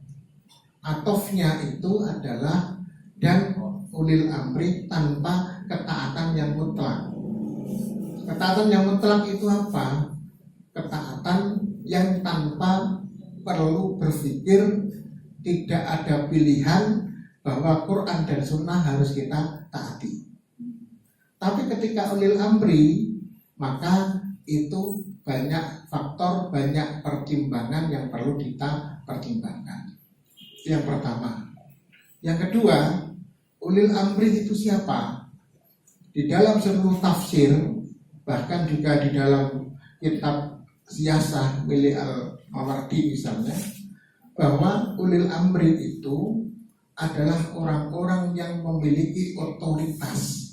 Atofnya itu adalah dan ulil amri tanpa ketaatan yang mutlak. Ketaatan yang mutlak itu apa? Ketaatan yang tanpa perlu berpikir, tidak ada pilihan bahwa Quran dan Sunnah harus kita taati. Tapi ketika ulil amri, maka itu banyak faktor, banyak pertimbangan yang perlu kita pertimbangkan. Yang pertama. Yang kedua, ulil amri itu siapa? Di dalam seluruh tafsir, bahkan juga di dalam kitab Siyasah milik Al-Mawardi misalnya, bahwa ulil amri itu adalah orang-orang yang memiliki otoritas.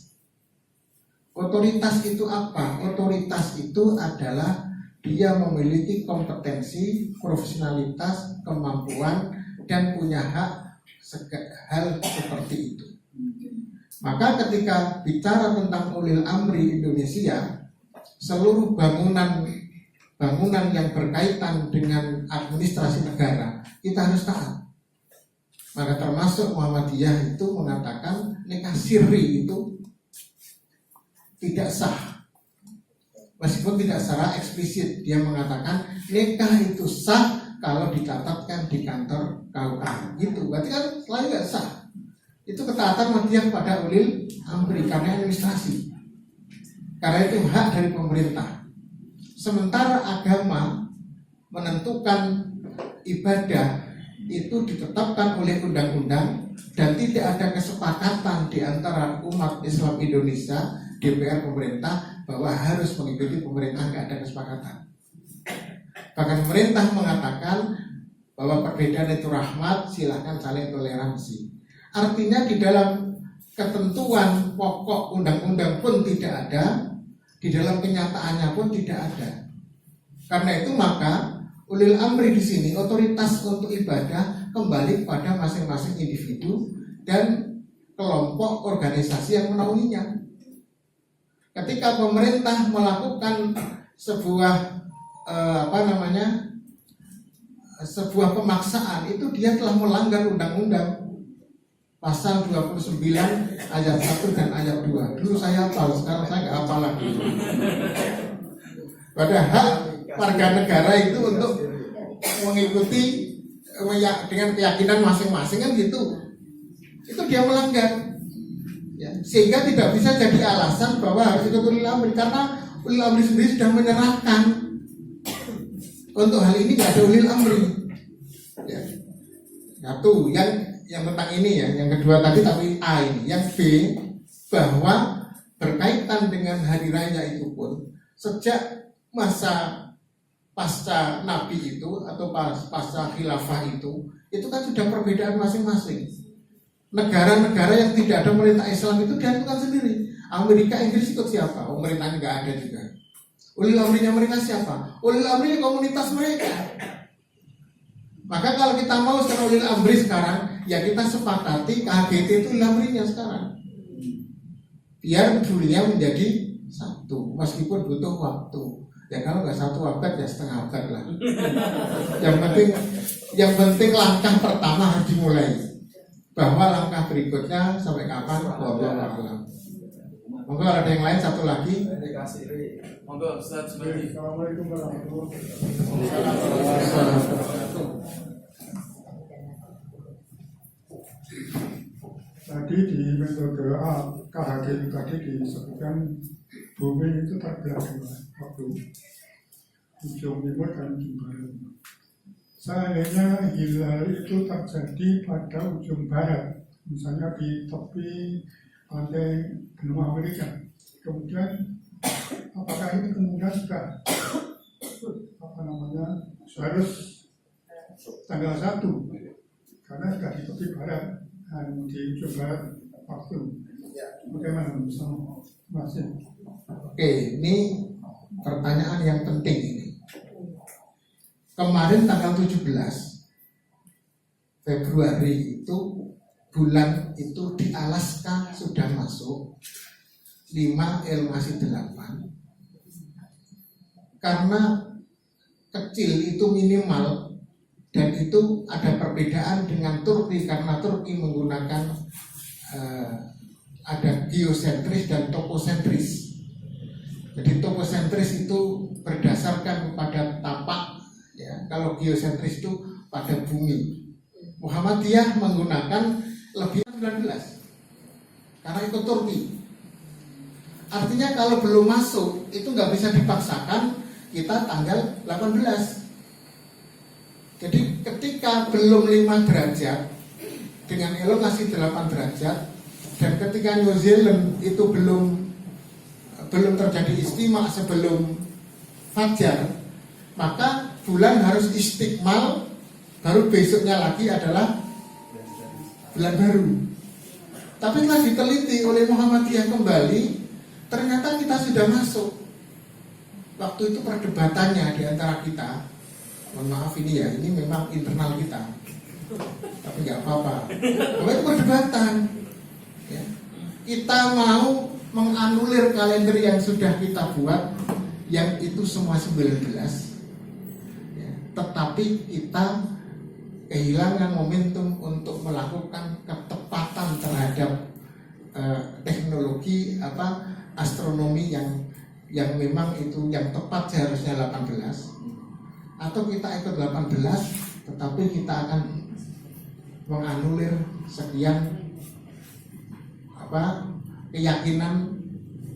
Otoritas itu apa? Otoritas itu adalah dia memiliki kompetensi, profesionalitas, kemampuan, dan punya hak hal seperti itu. Maka ketika bicara tentang ulil amri Indonesia, seluruh bangunan yang berkaitan dengan administrasi negara kita harus taat. Maka termasuk Muhammadiyah itu mengatakan nikah sirri itu tidak sah. Meskipun tidak secara eksplisit, dia mengatakan nikah itu sah kalau dicatatkan di kantor KUA. Gitu, berarti kan selalu tidak sah. Itu ketaatan Muhammadiyah pada ulil amri karena administrasi. Karena itu hak dari pemerintah. Sementara agama menentukan ibadah itu ditetapkan oleh undang-undang dan tidak ada kesepakatan di antara umat Islam Indonesia, DPR, pemerintah bahwa harus mengikuti pemerintah, nggak ada kesepakatan. Bahkan pemerintah mengatakan bahwa perbedaan itu rahmat, silahkan saling toleransi. Artinya di dalam ketentuan pokok undang-undang pun tidak ada, di dalam kenyataannya pun tidak ada. Karena itu maka ulil amri di sini otoritas untuk ibadah kembali pada masing-masing individu dan kelompok organisasi yang menaunginya. Ketika pemerintah melakukan sebuah sebuah pemaksaan, itu dia telah melanggar undang-undang. Pasal 29 ayat 1 dan ayat 2. Dulu saya hafal, sekarang saya nggak hafal lagi. Padahal warga negara itu untuk mengikuti dengan keyakinan masing-masing kan gitu. Itu dia melanggar. Ya, sehingga tidak bisa jadi alasan bahwa harus ikut ulil amri, karena ulil amri sendiri sudah menyerahkan. Untuk hal ini nggak ada ulil amri. Ya. Satu yang tentang ini ya, yang kedua tadi tapi A ini, yang B bahwa berkaitan dengan hari raya itu pun sejak masa pasca Nabi itu atau pasca khilafah itu kan sudah perbedaan masing-masing. Negara-negara yang tidak ada pemerintah Islam itu diaturkan sendiri. Amerika, Inggris ikut siapa? Pemerintahnya nggak ada juga. Ulil amrinya mereka siapa? Ulil amrinya komunitas mereka. Maka kalau kita mau sekarang ulil amri sekarang, ya kita sepakati KHGT itu ulil amrinya sekarang. Biar dunia menjadi satu, meskipun butuh waktu. Ya kalau nggak 1 abad ya setengah abad lah. Yang penting langkah pertama harus dimulai. Bahwa langkah berikutnya sampai kapan? Wallahu a'lam. Monggo ada yang lain satu lagi. Monggo Ustaz Subandi. Assalamualaikum warahmatullahi Wabarakatuh. Tadi di metode KHG tadi disebutkan bumi itu terbelah dua, waktu ujung timur dan ujung barat. Seandainya hilal itu terjadi pada ujung barat, misalnya di tepi pantai benua Amerika, kemudian apakah ini kemudian sudah harus tanggal 1 karena sudah di tepi barat dan di ujung barat waktu, bagaimana masih? Oke, ini pertanyaan yang penting ini. Kemarin tanggal 17 Februari itu bulan itu di Alaska sudah masuk 5L masih 8. Karena kecil itu minimal dan itu ada perbedaan dengan Turki karena Turki menggunakan ada geosentris dan toposentris. Jadi toposentris itu berdasarkan kepada tapak, ya. Kalau geosentris itu pada bumi. Muhammadiyah menggunakan lebih 19 karena itu Turki. Artinya kalau belum masuk itu nggak bisa dipaksakan kita tanggal 18. Jadi ketika belum 5 derajat dengan elongasi 8 derajat dan ketika New Zealand itu belum terjadi istimewa sebelum fajar, maka bulan harus istiqmal, baru besoknya lagi adalah bulan baru. Tapi telah diteliti oleh Muhammadiyah kembali, ternyata kita sudah masuk. Waktu itu perdebatannya di antara kita, mohon maaf ini ya, ini memang internal kita, tapi nggak apa-apa. Karena itu perdebatan. Ya. Kita mau menganulir kalender yang sudah kita buat, yang itu semua 19, ya. Tetapi kita kehilangan momentum untuk melakukan ketepatan terhadap teknologi astronomi yang memang itu yang tepat seharusnya 18, atau kita ikut 18 tetapi kita akan menganulir sekian keyakinan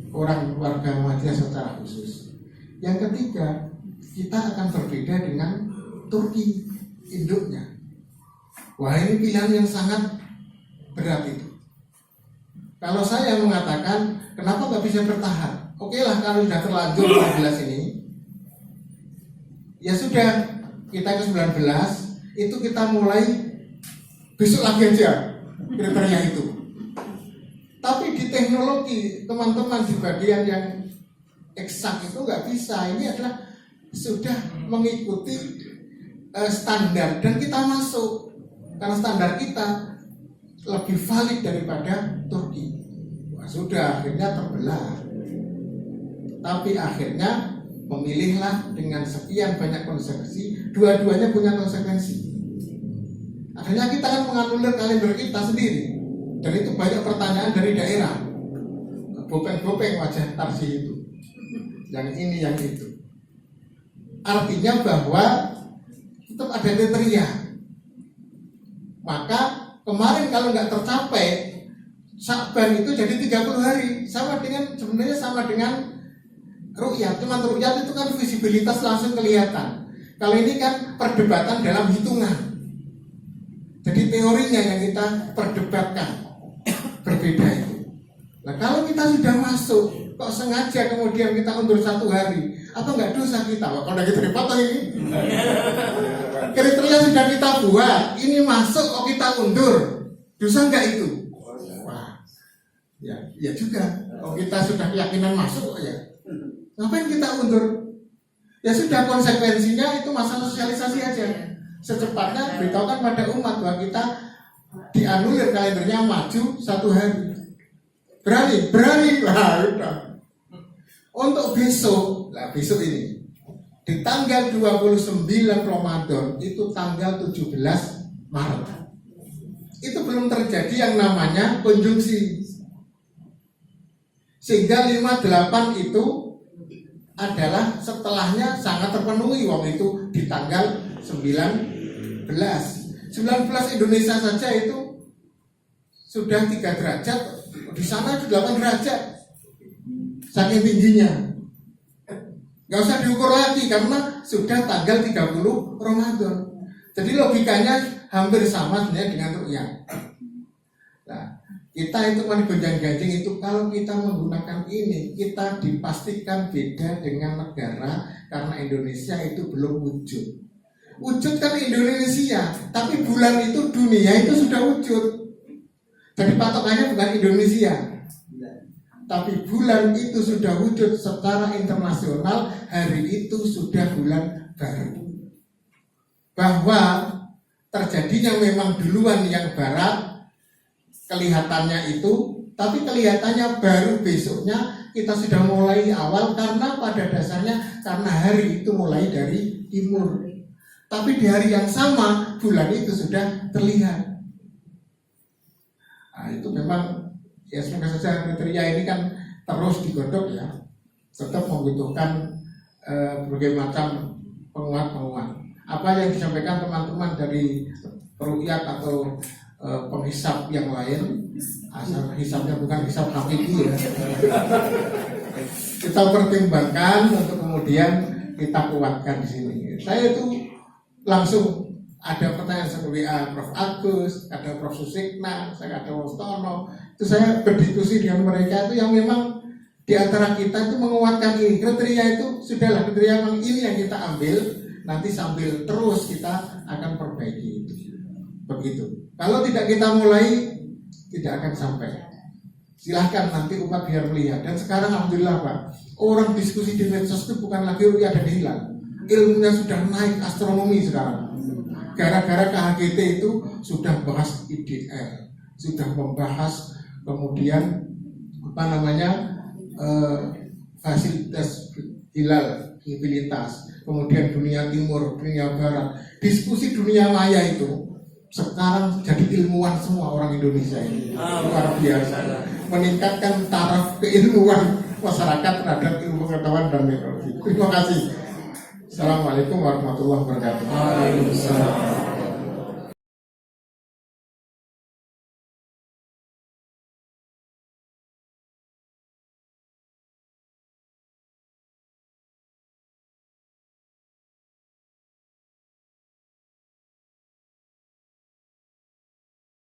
orang warga Muhammadiyah secara khusus. Yang ketiga, kita akan berbeda dengan Turki induknya. Wah, ini pilihan yang sangat berat itu. Kalau saya mengatakan kenapa nggak bisa bertahan? Oke lah, kalau sudah terlanjur 19 ini, ya sudah, kita ke 19 itu kita mulai besok lagi aja kriteria itu. Tapi di teknologi teman-teman di bagian yang eksak itu nggak bisa. Ini adalah sudah mengikuti standar dan kita masuk karena standar kita lebih valid daripada Turki. Wah, sudah akhirnya terbelah. Tapi akhirnya memilihlah dengan sekian banyak konsekuensi, dua-duanya punya konsekuensi. Akhirnya kita akan menganulir kalender kita sendiri. Dan itu banyak pertanyaan dari daerah. Bopeng-bopeng wajah Tarsi itu, yang ini, yang itu. Artinya bahwa tetap ada kriteria. Maka kemarin kalau nggak tercapai, Sya'ban itu jadi 30 hari. Sebenarnya sama dengan ru'yat. Cuma ru'yat itu kan visibilitas langsung kelihatan. Kalau ini kan perdebatan dalam hitungan. Jadi teorinya yang kita perdebatkan berbeda itu. Nah, kalau kita sudah masuk, kok sengaja kemudian kita undur 1 hari Apa nggak dosa kita? Kalau udah gitu dipotong ini. Kriteria sudah kita buat, ini masuk kok kita undur, dosa nggak itu? Wah, ya juga. Kalau kita sudah keyakinan masuk kok ya, ngapain kita undur? Ya sudah, konsekuensinya itu masalah sosialisasi aja. Secepatnya beritahukan pada umat bahwa kita dianulir kalendernya maju 1 hari. Berani, lah udah. Untuk besok, nah besok ini di tanggal 29 Ramadan itu tanggal 17 Maret. Itu belum terjadi yang namanya konjungsi. Sehingga 58 itu adalah setelahnya sangat terpenuhi waktu itu di tanggal 19 Indonesia saja itu sudah 3 derajat, di sana itu 8 derajat saking tingginya. Gak usah diukur lagi karena sudah tanggal 30 Ramadan. Jadi logikanya hampir sama sebenarnya dengan ru'yah. Nah, kita itu kan gonjang-ganjing itu kalau kita menggunakan ini, kita dipastikan beda dengan negara karena Indonesia itu belum wujud. Wujud kan Indonesia, tapi bulan itu dunia itu sudah wujud. Jadi patokannya bukan Indonesia, tapi bulan itu sudah wujud secara internasional. Hari itu sudah bulan baru. Bahwa terjadinya memang duluan yang barat kelihatannya itu, tapi kelihatannya baru besoknya kita sudah mulai awal karena pada dasarnya karena hari itu mulai dari timur. Tapi di hari yang sama bulan itu sudah terlihat. Nah, itu memang ya semoga saja kriteria ini kan terus digodok ya, tetap membutuhkan berbagai macam penguat. Apa yang disampaikan teman-teman dari peruqyah atau penghisap yang lain, asal hisapnya bukan hisap hakiki ya, kita pertimbangkan untuk kemudian kita kuatkan di sini. Saya itu langsung ada pertanyaan seperti Prof. Agus, ada Prof. Susikna, saya ada Wostono. Itu saya berdiskusi dengan mereka itu yang memang di antara kita itu menguatkan ini. Kriteria itu sudahlah kriteria memang ini yang kita ambil. Nanti sambil terus kita akan perbaiki itu. Begitu. Kalau tidak kita mulai, tidak akan sampai. Silahkan nanti umat biar melihat. Dan sekarang alhamdulillah Pak, orang diskusi di medsos itu bukan lagi ru'yah dan hilal. Ilmunya sudah naik astronomi sekarang. Gara-gara KHGT itu sudah bahas IDR, sudah membahas kemudian fasilitas hilal, mobilitas, kemudian dunia timur, dunia barat. Diskusi dunia maya itu sekarang jadi ilmuwan semua orang Indonesia ini. Luar biasa. Meningkatkan taraf keilmuan masyarakat terhadap ilmu pengetahuan dan teknologi. Terima kasih. Assalamualaikum warahmatullahi wabarakatuh. Waalaikumsalam.